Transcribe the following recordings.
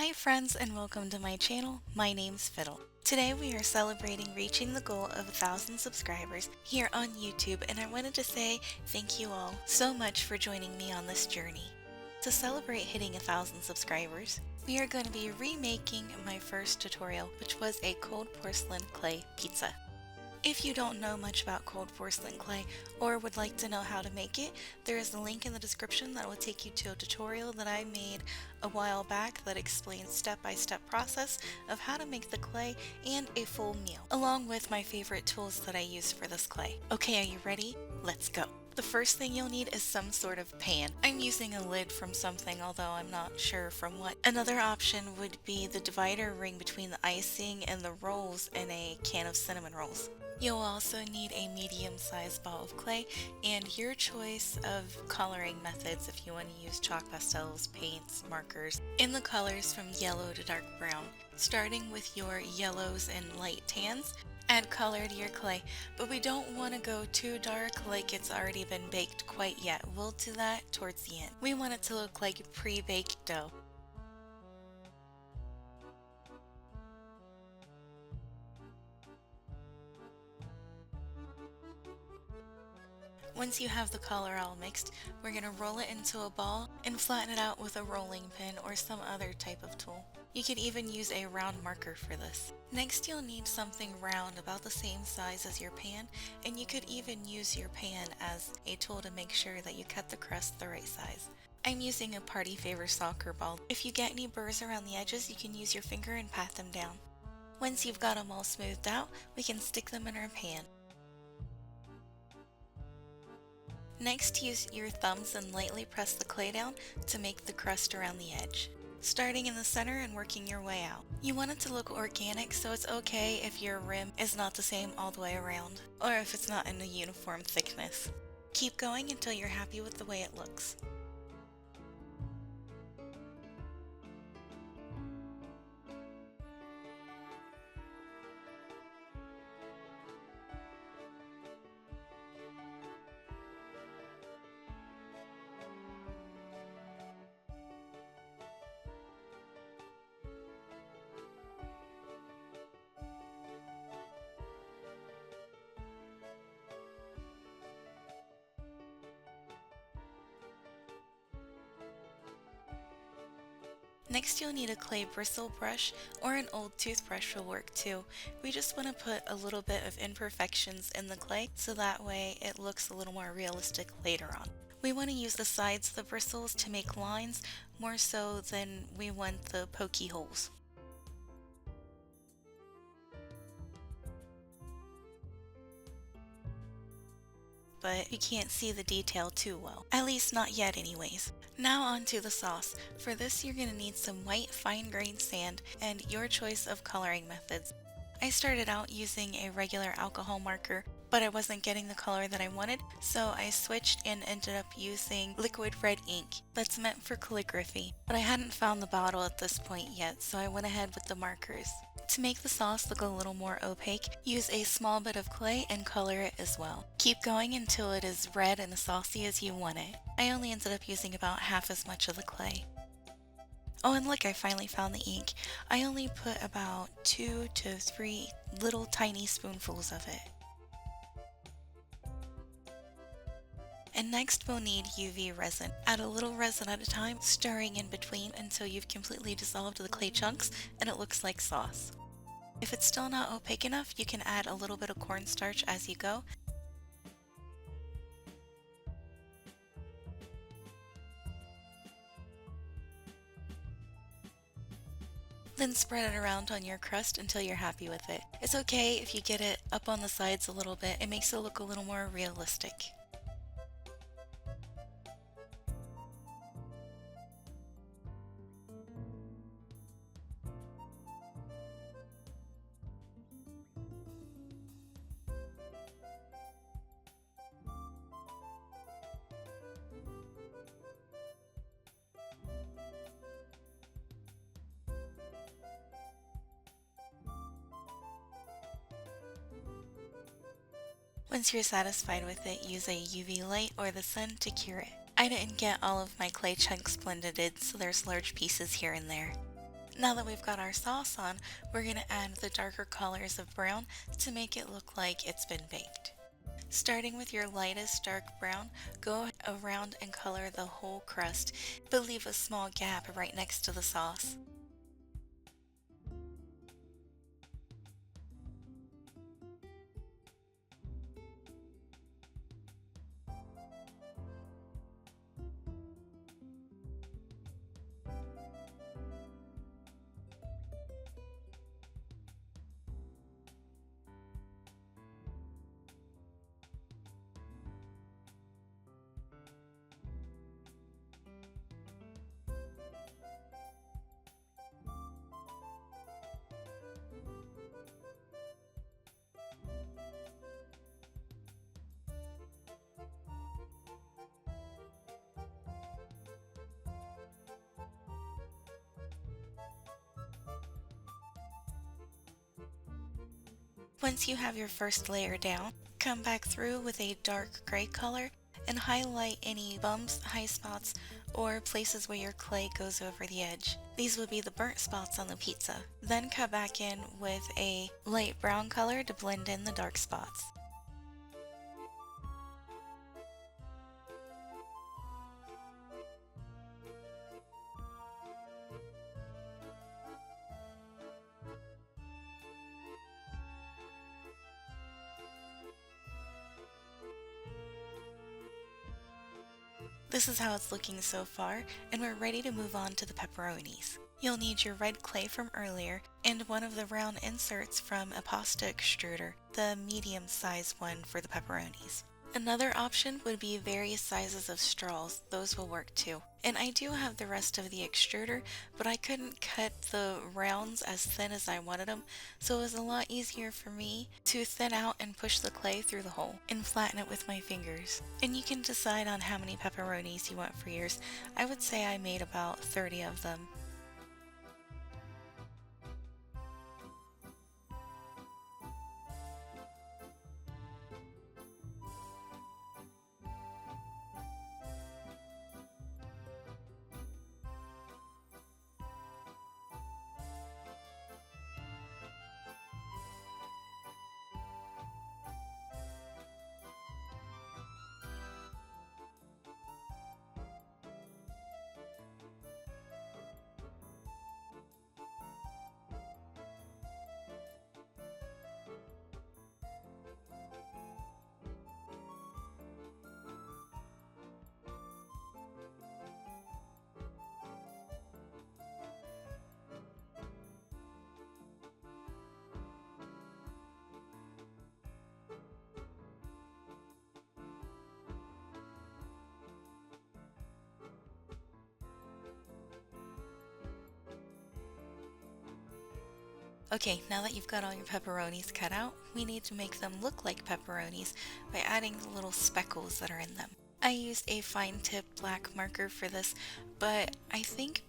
Hi friends and welcome to my channel. My name's Fiddle. Today we are celebrating reaching the goal of 1,000 subscribers here on YouTube, and I wanted to say thank you all so much for joining me on this journey. To celebrate hitting 1,000 subscribers, we are going to be remaking my first tutorial, which was a cold porcelain clay pizza. If you don't know much about cold porcelain clay or would like to know how to make it, there is a link in the description that will take you to a tutorial that I made a while back that explains step-by-step process of how to make the clay and a full meal, along with my favorite tools that I use for this clay. Okay, are you ready? Let's go. The first thing you'll need is some sort of pan. I'm using a lid from something, although I'm not sure from what. Another option would be the divider ring between the icing and the rolls in a can of cinnamon rolls. You'll also need a medium-sized ball of clay and your choice of coloring methods if you want to use chalk pastels, paints, markers, in the colors from yellow to dark brown. Starting with your yellows and light tans, add color to your clay, but we don't want to go too dark like it's already been baked quite yet. We'll do that towards the end. We want it to look like pre-baked dough. Once you have the color all mixed, we're going to roll it into a ball and flatten it out with a rolling pin or some other type of tool. You could even use a round marker for this. Next, you'll need something round about the same size as your pan, and you could even use your pan as a tool to make sure that you cut the crust the right size. I'm using a party favor soccer ball. If you get any burrs around the edges, you can use your finger and pat them down. Once you've got them all smoothed out, we can stick them in our pan. Next, use your thumbs and lightly press the clay down to make the crust around the edge, starting in the center and working your way out. You want it to look organic, so it's okay if your rim is not the same all the way around, or if it's not in a uniform thickness. Keep going until you're happy with the way it looks. Next, you'll need a clay bristle brush, or an old toothbrush will work too. We just want to put a little bit of imperfections in the clay so that way it looks a little more realistic later on. We want to use the sides of the bristles to make lines more so than we want the pokey holes. But you can't see the detail too well. At least not yet anyways. Now on to the sauce. For this you're going to need some white fine-grained sand and your choice of coloring methods. I started out using a regular alcohol marker, but I wasn't getting the color that I wanted, so I switched and ended up using liquid red ink that's meant for calligraphy. But I hadn't found the bottle at this point yet, so I went ahead with the markers. To make the sauce look a little more opaque, use a small bit of clay and color it as well. Keep going until it is red and as saucy as you want it. I only ended up using about half as much of the clay. Oh, and look, I finally found the ink. I only put about 2 to 3 little tiny spoonfuls of it. And next we'll need UV resin. Add a little resin at a time, stirring in between until you've completely dissolved the clay chunks and it looks like sauce. If it's still not opaque enough, you can add a little bit of cornstarch as you go. Then spread it around on your crust until you're happy with it. It's okay if you get it up on the sides a little bit, it makes it look a little more realistic. Once you're satisfied with it, use a UV light or the sun to cure it. I didn't get all of my clay chunks blended in, so there's large pieces here and there. Now that we've got our sauce on, we're going to add the darker colors of brown to make it look like it's been baked. Starting with your lightest dark brown, go around and color the whole crust, but leave a small gap right next to the sauce. Once you have your first layer down, come back through with a dark gray color and highlight any bumps, high spots, or places where your clay goes over the edge. These would be the burnt spots on the pizza. Then cut back in with a light brown color to blend in the dark spots. This is how it's looking so far, and we're ready to move on to the pepperonis. You'll need your red clay from earlier and one of the round inserts from a pasta extruder, the medium sized one for the pepperonis. Another option would be various sizes of straws, those will work too. And I do have the rest of the extruder, but I couldn't cut the rounds as thin as I wanted them, so it was a lot easier for me to thin out and push the clay through the hole and flatten it with my fingers. And you can decide on how many pepperonis you want for yours. I would say I made about 30 of them. Okay, now that you've got all your pepperonis cut out, we need to make them look like pepperonis by adding the little speckles that are in them. I used a fine tip black marker for this, but I think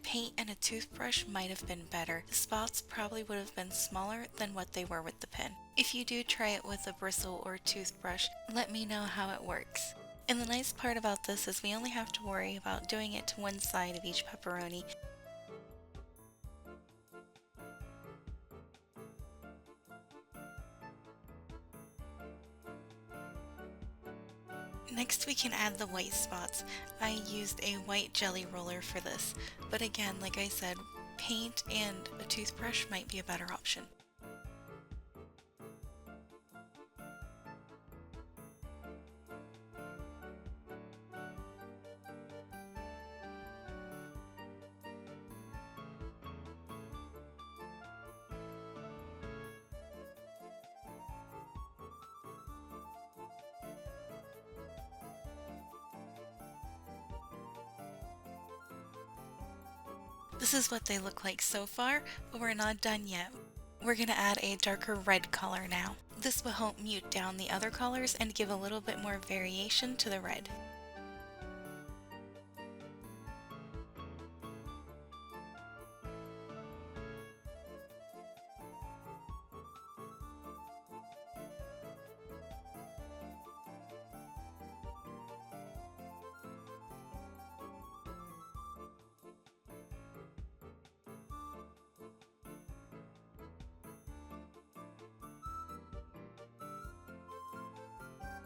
paint and a toothbrush might have been better. The spots probably would have been smaller than what they were with the pen. If you do try it with a bristle or toothbrush, let me know how it works. And the nice part about this is we only have to worry about doing it to one side of each pepperoni. Next we can add the white spots. I used a white jelly roller for this, but again, like I said, paint and a toothbrush might be a better option. This is what they look like so far, but we're not done yet. We're going to add a darker red color now. This will help mute down the other colors and give a little bit more variation to the red.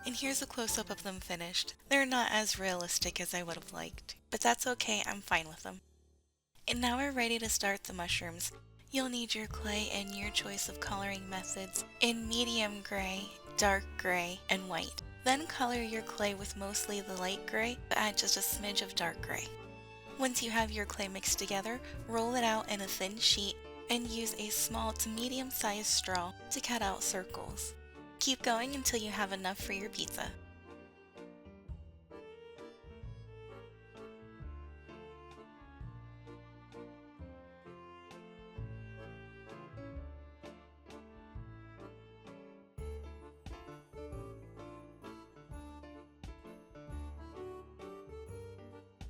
And here's a close-up of them finished. They're not as realistic as I would have liked, but that's okay, I'm fine with them. And now we're ready to start the mushrooms. You'll need your clay and your choice of coloring methods in medium gray, dark gray, and white. Then color your clay with mostly the light gray, but add just a smidge of dark gray. Once you have your clay mixed together, roll it out in a thin sheet and use a small to medium-sized straw to cut out circles. Keep going until you have enough for your pizza.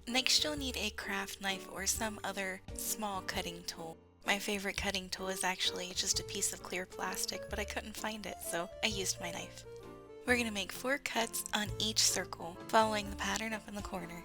Next, you'll need a craft knife or some other small cutting tool. My favorite cutting tool is actually just a piece of clear plastic, but I couldn't find it, so I used my knife. We're going to make 4 cuts on each circle, following the pattern up in the corner.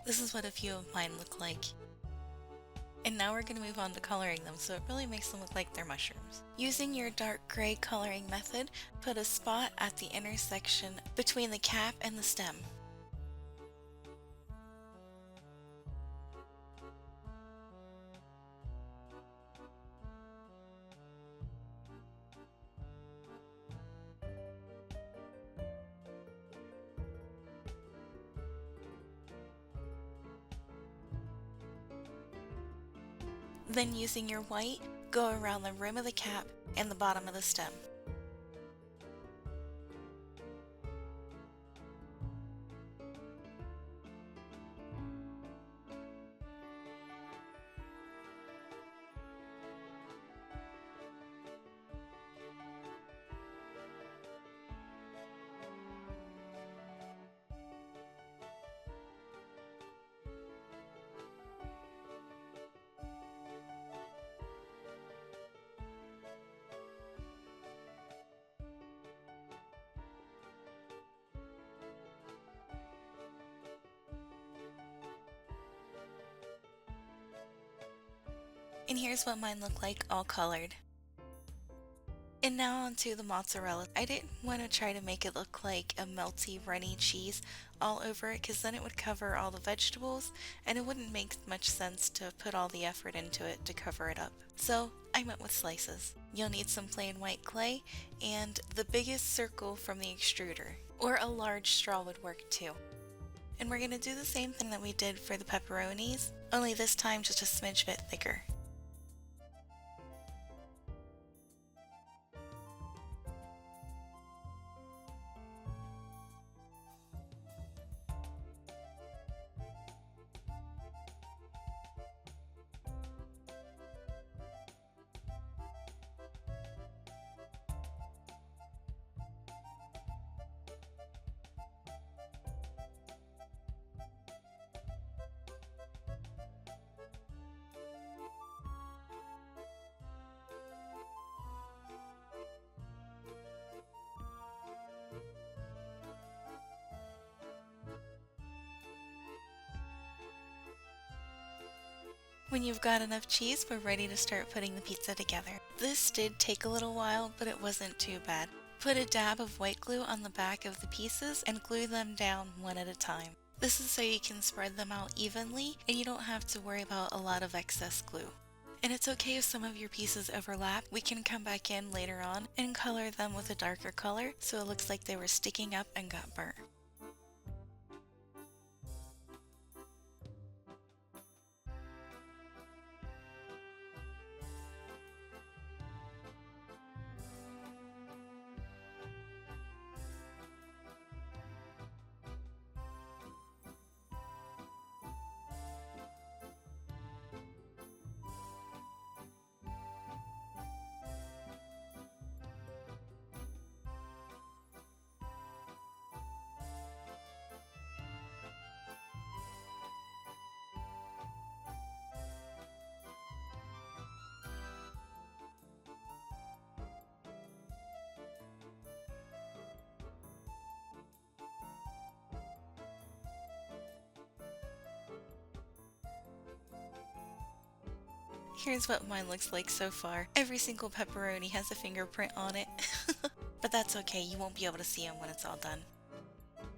This is what a few of mine look like. And now we're going to move on to coloring them, so it really makes them look like they're mushrooms. Using your dark gray coloring method, put a spot at the intersection between the cap and the stem. Then using your white, go around the rim of the cap and the bottom of the stem. And here's what mine look like all colored. And now onto the mozzarella. I didn't want to try to make it look like a melty runny cheese all over it, because then it would cover all the vegetables and it wouldn't make much sense to put all the effort into it to cover it up. So I went with slices. You'll need some plain white clay and the biggest circle from the extruder, or a large straw would work too. And we're going to do the same thing that we did for the pepperonis, only this time just a smidge bit thicker. When you've got enough cheese, we're ready to start putting the pizza together. This did take a little while, but it wasn't too bad. Put a dab of white glue on the back of the pieces and glue them down one at a time. This is so you can spread them out evenly and you don't have to worry about a lot of excess glue. And it's okay if some of your pieces overlap. We can come back in later on and color them with a darker color so it looks like they were sticking up and got burnt. Here's what mine looks like so far. Every single pepperoni has a fingerprint on it. But that's okay, you won't be able to see them when it's all done.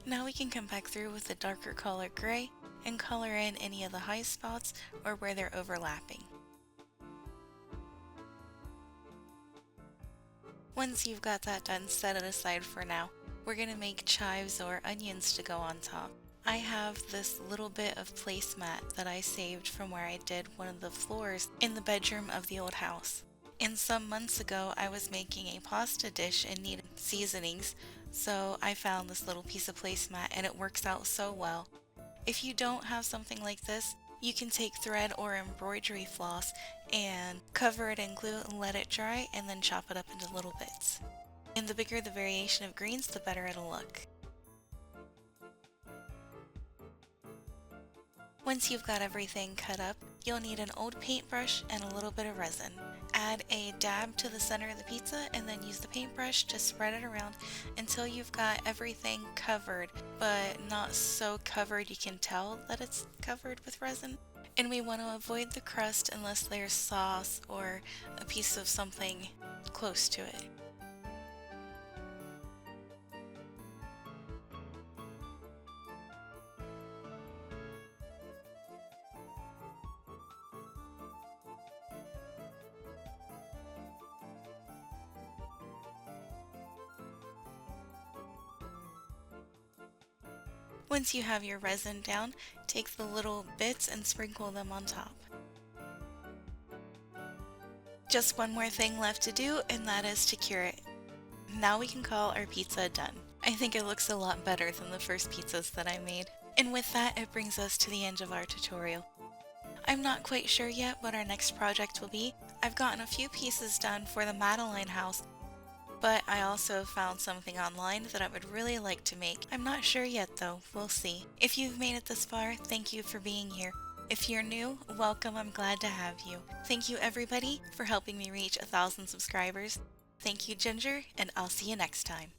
Now we can come back through with a darker color gray and color in any of the high spots or where they're overlapping. Once you've got that done, set it aside for now. We're going to make chives or onions to go on top. I have this little bit of placemat that I saved from where I did one of the floors in the bedroom of the old house. And some months ago I was making a pasta dish and needed seasonings, so I found this little piece of placemat and it works out so well. If you don't have something like this, you can take thread or embroidery floss and cover it in glue and let it dry and then chop it up into little bits. And the bigger the variation of greens, the better it'll look. Once you've got everything cut up, you'll need an old paintbrush and a little bit of resin. Add a dab to the center of the pizza and then use the paintbrush to spread it around until you've got everything covered, but not so covered you can tell that it's covered with resin. And we want to avoid the crust unless there's sauce or a piece of something close to it. Once you have your resin down, take the little bits and sprinkle them on top. Just one more thing left to do, and that is to cure it. Now we can call our pizza done. I think it looks a lot better than the first pizzas that I made. And with that, it brings us to the end of our tutorial. I'm not quite sure yet what our next project will be. I've gotten a few pieces done for the Madeline house, but I also found something online that I would really like to make. I'm not sure yet though, we'll see. If you've made it this far, thank you for being here. If you're new, welcome, I'm glad to have you. Thank you everybody for helping me reach 1,000 subscribers. Thank you Ginger, and I'll see you next time.